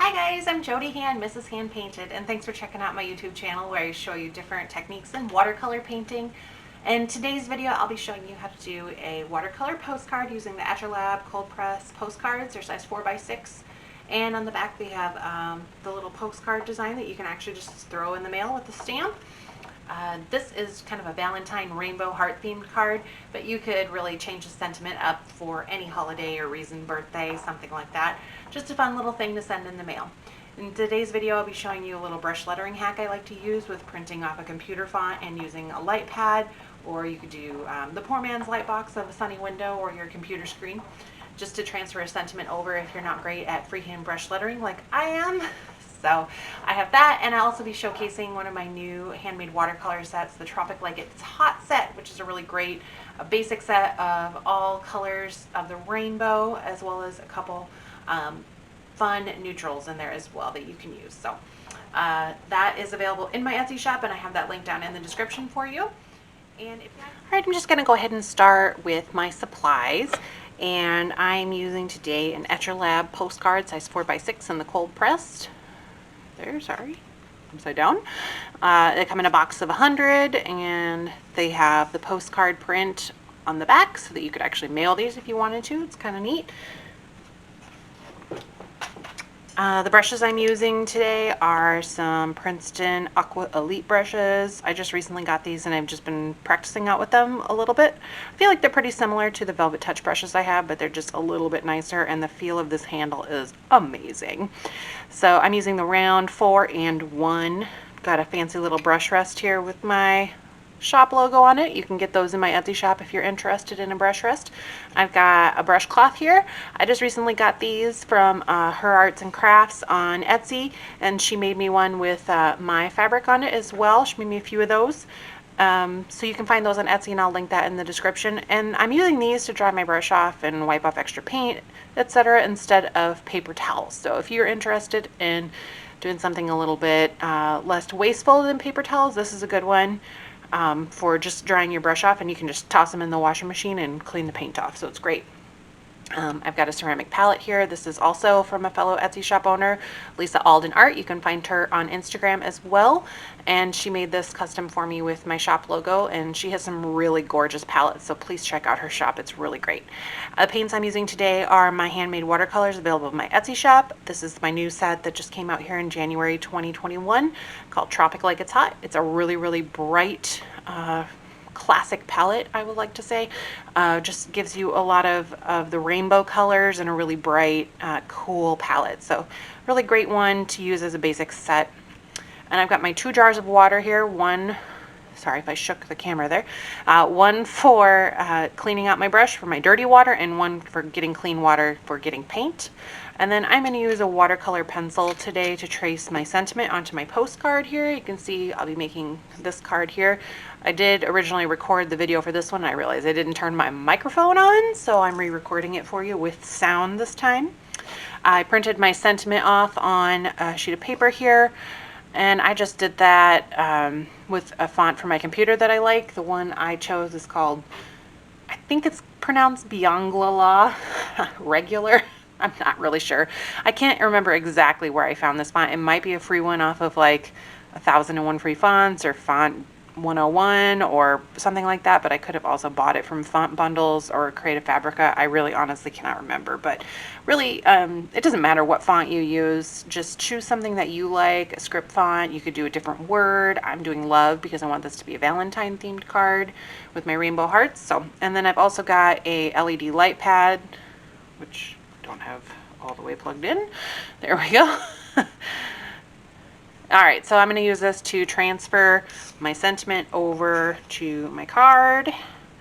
Hi guys, I'm Jody Hand, Mrs. Hand Painted, and thanks for checking out my YouTube channel where I show you different techniques in watercolor painting. In today's video, I'll be showing you how to do a watercolor postcard using the Etchr Lab cold press postcards. They're size 4x6, and on the back they have the little postcard design that you can actually just throw in the mail with the stamp. This is kind of a Valentine rainbow heart themed card, but you could really change the sentiment up for any holiday or reason, birthday, something like that. Just a fun little thing to send in the mail. In today's video, I'll be showing you a little brush lettering hack I like to use with printing off a computer font and using a light pad, or you could do the poor man's light box of a sunny window or your computer screen, just to transfer a sentiment over if you're not great at freehand brush lettering like I am. So I have that, and I'll also be showcasing one of my new handmade watercolor sets, the Tropic Like It's Hot set, which is a really great basic set of all colors of the rainbow, as well as a couple fun neutrals in there as well that you can use. So that is available in my Etsy shop, and I have that link down in the description for you. And all right, I'm just going to go ahead and start with my supplies. And I'm using today an Etchr Lab postcard, size 4x6 in the cold pressed. Sorry, upside down. They come in a box of 100, and they have the postcard print on the back so that you could actually mail these if you wanted to. It's kind of neat. The brushes I'm using today are some Princeton Aqua Elite brushes. I just recently got these and I've just been practicing out with them a little bit. I feel like they're pretty similar to the Velvet Touch brushes I have, but they're just a little bit nicer, and the feel of this handle is amazing. So I'm using the round 4 and 1. Got a fancy little brush rest here with my shop logo on it. You can get those in my Etsy shop if you're interested in a brush rest. I've got a brush cloth here. I just recently got these from Her Arts and Crafts on Etsy, and she made me one with my fabric on it as well. She made me a few of those. So you can find those on Etsy, and I'll link that in the description. And I'm using these to dry my brush off and wipe off extra paint, etc., instead of paper towels. So if you're interested in doing something a little bit less wasteful than paper towels, this is a good one. For just drying your brush off, and you can just toss them in the washing machine and clean the paint off, so it's great. I've got a ceramic palette here. This is also from a fellow Etsy shop owner, Lisa Alden Art. You can find her on Instagram as well, and she made this custom for me with my shop logo, and she has some really gorgeous palettes, so please check out her shop. It's really great. The paints I'm using today are my handmade watercolors available in my Etsy shop. This is my new set that just came out here in January 2021 called Tropic Like It's Hot. It's a really bright classic palette, I would like to say. Just gives you a lot of the rainbow colors and a really bright, cool palette. So really great one to use as a basic set. And I've got my 2 jars of water here. One, sorry if I shook the camera there. One for cleaning out my brush for my dirty water, and one for getting clean water for getting paint. And then I'm going to use a watercolor pencil today to trace my sentiment onto my postcard here. You can see I'll be making this card here. I did originally record the video for this one, and I realized I didn't turn my microphone on, so I'm re-recording it for you with sound this time. I printed my sentiment off on a sheet of paper here, and I just did that with a font for my computer that I like. The one I chose is called, I think it's pronounced Bianglala Regular. I'm not really sure. I can't remember exactly where I found this font. It might be a free one off of like 1001 Free Fonts or Font 101 or something like that, but I could have also bought it from Font Bundles or Creative Fabrica. I really honestly cannot remember, but really it doesn't matter what font you use. Just choose something that you like, a script font. You could do a different word. I'm doing love because I want this to be a Valentine themed card with my rainbow hearts. So, and then I've also got a LED light pad, which don't have all the way plugged in. There we go. All right, so I'm going to use this to transfer my sentiment over to my card,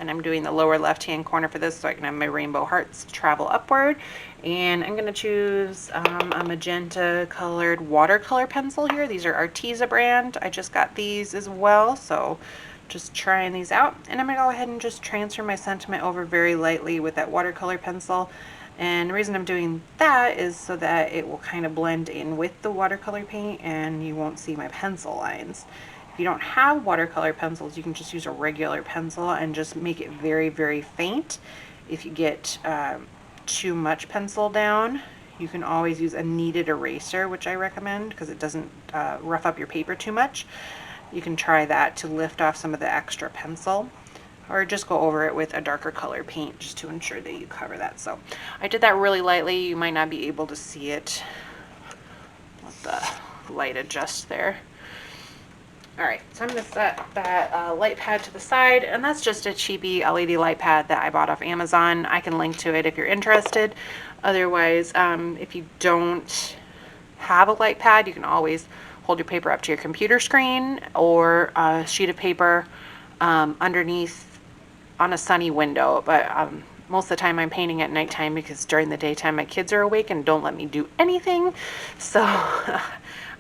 and I'm doing the lower left hand corner for this so I can have my rainbow hearts travel upward. And I'm going to choose a magenta colored watercolor pencil here. These are Arteza brand. I just got these as well, so just trying these out. And I'm going to go ahead and just transfer my sentiment over very lightly with that watercolor pencil. And the reason I'm doing that is so that it will kind of blend in with the watercolor paint and you won't see my pencil lines. If you don't have watercolor pencils, you can just use a regular pencil and just make it very faint. If you get too much pencil down, you can always use a kneaded eraser, which I recommend because it doesn't rough up your paper too much. You can try that to lift off some of the extra pencil, or just go over it with a darker color paint just to ensure that you cover that. So I did that really lightly. You might not be able to see it. Let the light adjust there. All right, so I'm gonna set that light pad to the side, and that's just a cheapy LED light pad that I bought off Amazon. I can link to it if you're interested. Otherwise, if you don't have a light pad, you can always hold your paper up to your computer screen or a sheet of paper underneath on a sunny window. But most of the time I'm painting at nighttime because during the daytime my kids are awake and don't let me do anything. So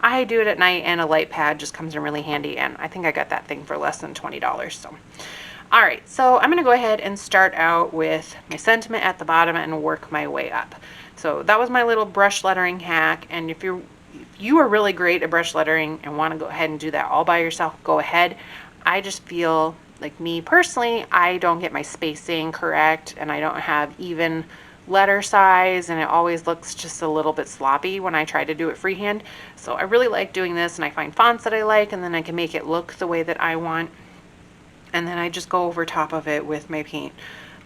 I do it at night, and a light pad just comes in really handy, and I think I got that thing for less than $20. So all right, so I'm gonna go ahead and start out with my sentiment at the bottom and work my way up. So that was my little brush lettering hack, and if you are really great at brush lettering and want to go ahead and do that all by yourself, go ahead. I just feel like, me personally, I don't get my spacing correct, and I don't have even letter size, and it always looks just a little bit sloppy when I try to do it freehand. So I really like doing this, and I find fonts that I like, and then I can make it look the way that I want, and then I just go over top of it with my paint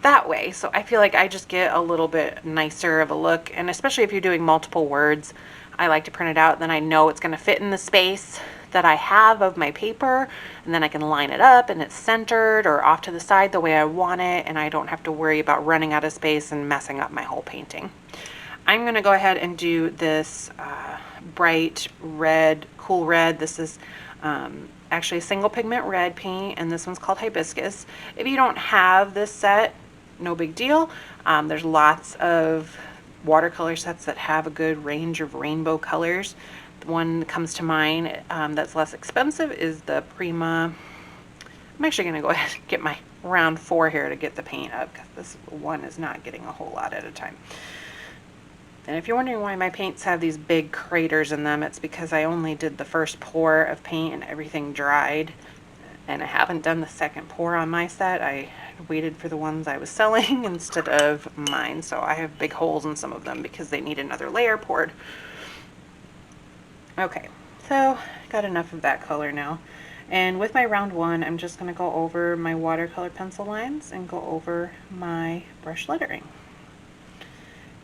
that way. So I feel like I just get a little bit nicer of a look, and especially if you're doing multiple words, I like to print it out, then I know it's going to fit in the space that I have of my paper, and then I can line it up and it's centered or off to the side the way I want it, and I don't have to worry about running out of space and messing up my whole painting. I'm going to go ahead and do this bright red, cool red. This is actually a single pigment red paint, and this one's called Hibiscus. If you don't have this set, no big deal. There's lots of watercolor sets that have a good range of rainbow colors. The one that comes to mind that's less expensive is the Prima. I'm actually going to go ahead and get my round 4 here to get the paint up, because this one is not getting a whole lot at a time. And if you're wondering why my paints have these big craters in them, it's because I only did the first pour of paint and everything dried, and I haven't done the second pour on my set. I waited for the ones I was selling instead of mine, so I have big holes in some of them because they need another layer poured. Okay, so got enough of that color now, and with my round 1 I'm just going to go over my watercolor pencil lines and go over my brush lettering.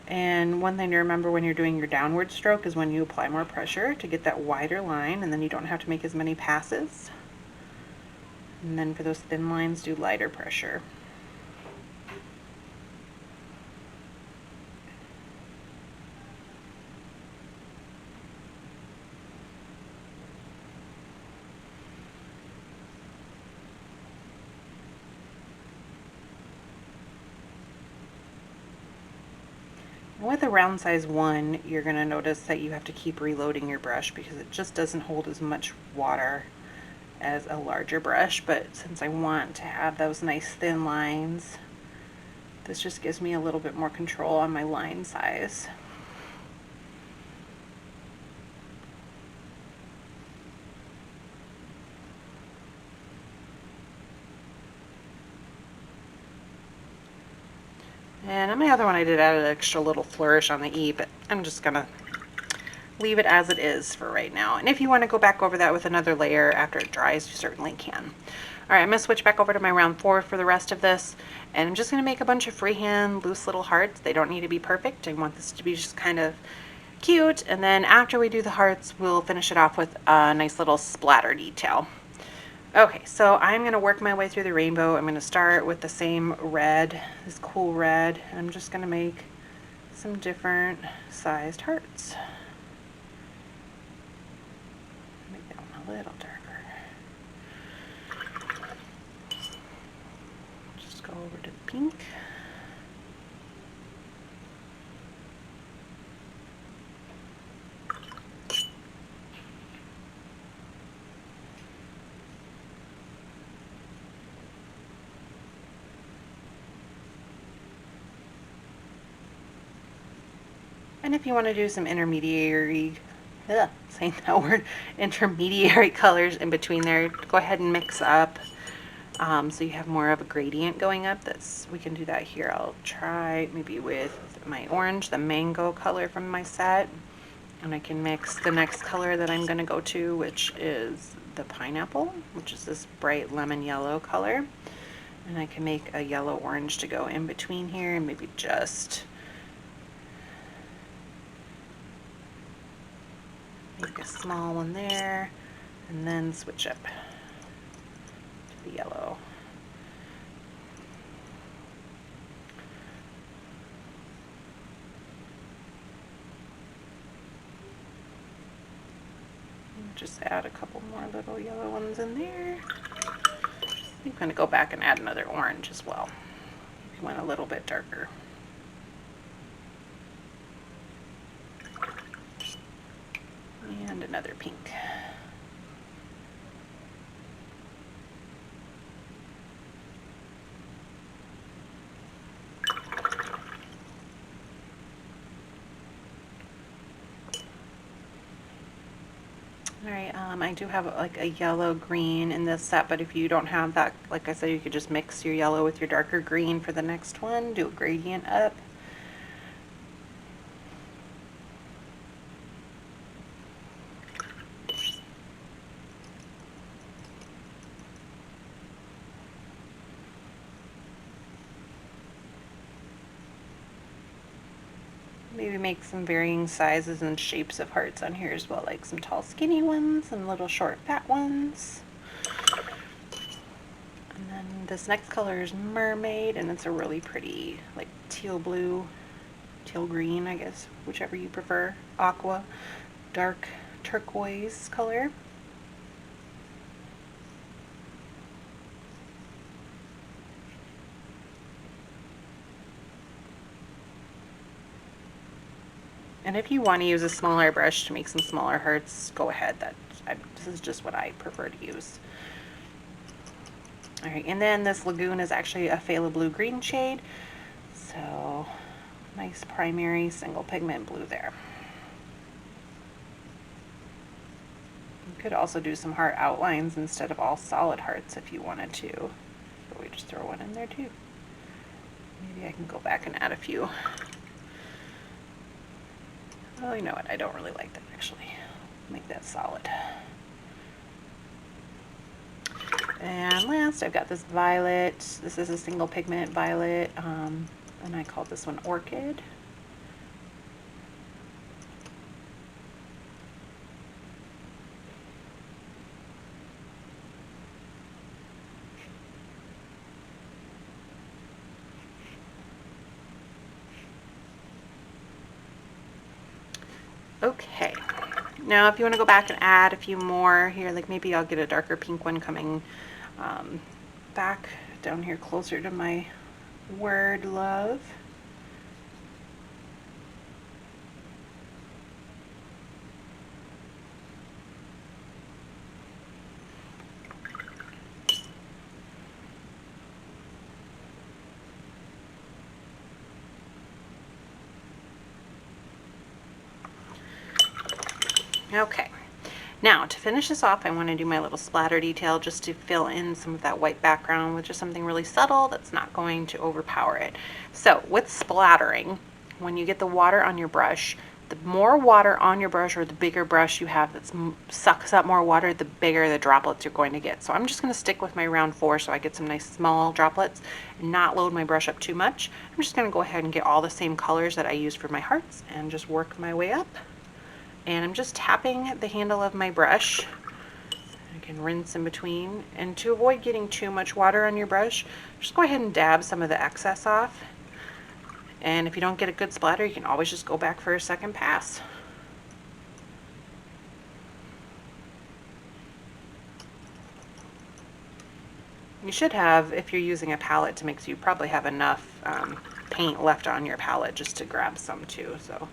And one thing to remember when you're doing your downward stroke is when you apply more pressure to get that wider line, and then you don't have to make as many passes. And then for those thin lines, do lighter pressure. With a round size 1, you're going to notice that you have to keep reloading your brush because it just doesn't hold as much water as a larger brush. But since I want to have those nice thin lines, this just gives me a little bit more control on my line size. And on my other one I did add an extra little flourish on the E, but I'm just gonna leave it as it is for right now. And if you want to go back over that with another layer after it dries, you certainly can. Alright, I'm going to switch back over to my round 4 for the rest of this, and I'm just going to make a bunch of freehand loose little hearts. They don't need to be perfect. I want this to be just kind of cute, and then after we do the hearts, we'll finish it off with a nice little splatter detail. Okay, so I'm going to work my way through the rainbow. I'm going to start with the same red, this cool red. I'm just going to make some different sized hearts. Make that one a little darker. Just go over to the pink. And if you want to do some intermediary, saying that word, intermediary colors in between there, go ahead and mix up so you have more of a gradient going up. We can do that here. I'll try maybe with my orange, the mango color from my set, and I can mix the next color that I'm going to go to, which is the pineapple, which is this bright lemon yellow color. And I can make a yellow orange to go in between here, and maybe just make a small one there, and then switch up to the yellow. Just add a couple more little yellow ones in there. I'm going to go back and add another orange as well. If you want a little bit darker. And another pink. Alright, I do have like a yellow green in this set, but if you don't have that, like I said, you could just mix your yellow with your darker green for the next one, do a gradient up. Maybe make some varying sizes and shapes of hearts on here as well, like some tall skinny ones and little short fat ones. And then this next color is Mermaid, and it's a really pretty like teal blue, teal green, I guess, whichever you prefer, aqua, dark turquoise color. And if you want to use a smaller brush to make some smaller hearts, go ahead. This is just what I prefer to use. All right, and then this Lagoon is actually a phthalo blue green shade. So nice primary single pigment blue there. You could also do some heart outlines instead of all solid hearts if you wanted to. So we just throw one in there too. Maybe I can go back and add a few. Oh, you know what? I don't really like that actually. Make that solid. And last, I've got this violet. This is a single pigment violet, and I call this one Orchid. Okay, now if you want to go back and add a few more here, like maybe I'll get a darker pink one coming back down here closer to my word love. Okay, now to finish this off, I want to do my little splatter detail just to fill in some of that white background with just something really subtle that's not going to overpower it. So with splattering, when you get the water on your brush, the more water on your brush or the bigger brush you have that sucks up more water, the bigger the droplets you're going to get. So I'm just going to stick with my round 4 so I get some nice small droplets and not load my brush up too much. I'm just going to go ahead and get all the same colors that I used for my hearts and just work my way up. And I'm just tapping the handle of my brush. I can rinse in between. And to avoid getting too much water on your brush, just go ahead and dab some of the excess off. And if you don't get a good splatter, you can always just go back for a second pass. You should have, if you're using a palette to mix, you probably have enough paint left on your palette just to grab some too. So.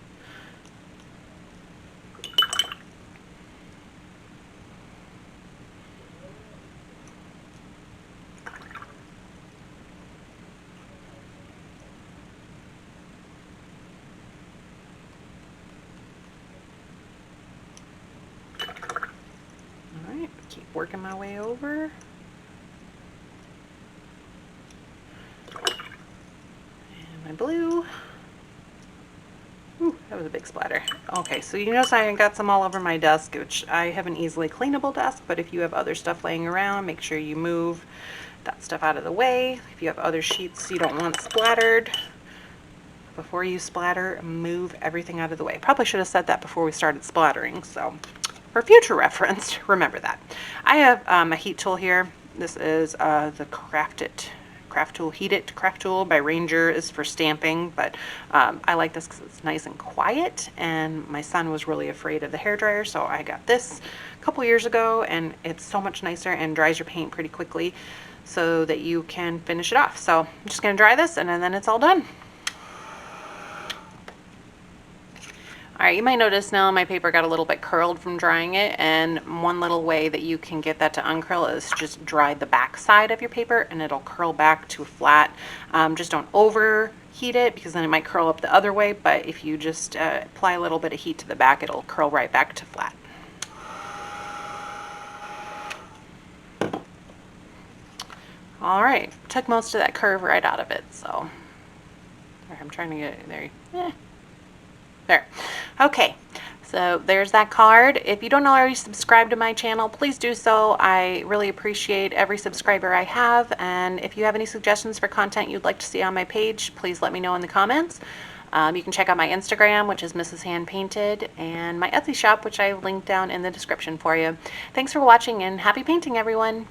Working my way over. my blue. Ooh, that was a big splatter. Okay, so you notice I got some all over my desk, which I have an easily cleanable desk, but if you have other stuff laying around, make sure you move that stuff out of the way. If you have other sheets you don't want splattered, before you splatter, move everything out of the way. Probably should have said that before we started splattering, so for future reference, remember that. I have a heat tool here. This is the Craft It craft tool by Ranger. Is for stamping, but I like this because it's nice and quiet, and my son was really afraid of the hairdryer, so I got this a couple years ago, and it's so much nicer and dries your paint pretty quickly so that you can finish it off. So I'm just going to dry this and then it's all done. All right, you might notice now my paper got a little bit curled from drying it, and one little way that you can get that to uncurl is just dry the back side of your paper and it'll curl back to flat. Just don't overheat it because then it might curl up the other way, but if you just apply a little bit of heat to the back, it'll curl right back to flat. All right, took most of that curve right out of it, so I'm trying to get it there. There. Okay, so there's that card. If you don't already subscribe to my channel, please do so. I really appreciate every subscriber I have, and if you have any suggestions for content you'd like to see on my page, please let me know in the comments. You can check out my Instagram, which is Mrs. Hand Painted, and my Etsy shop, which I linked down in the description for you. Thanks for watching, and happy painting, everyone!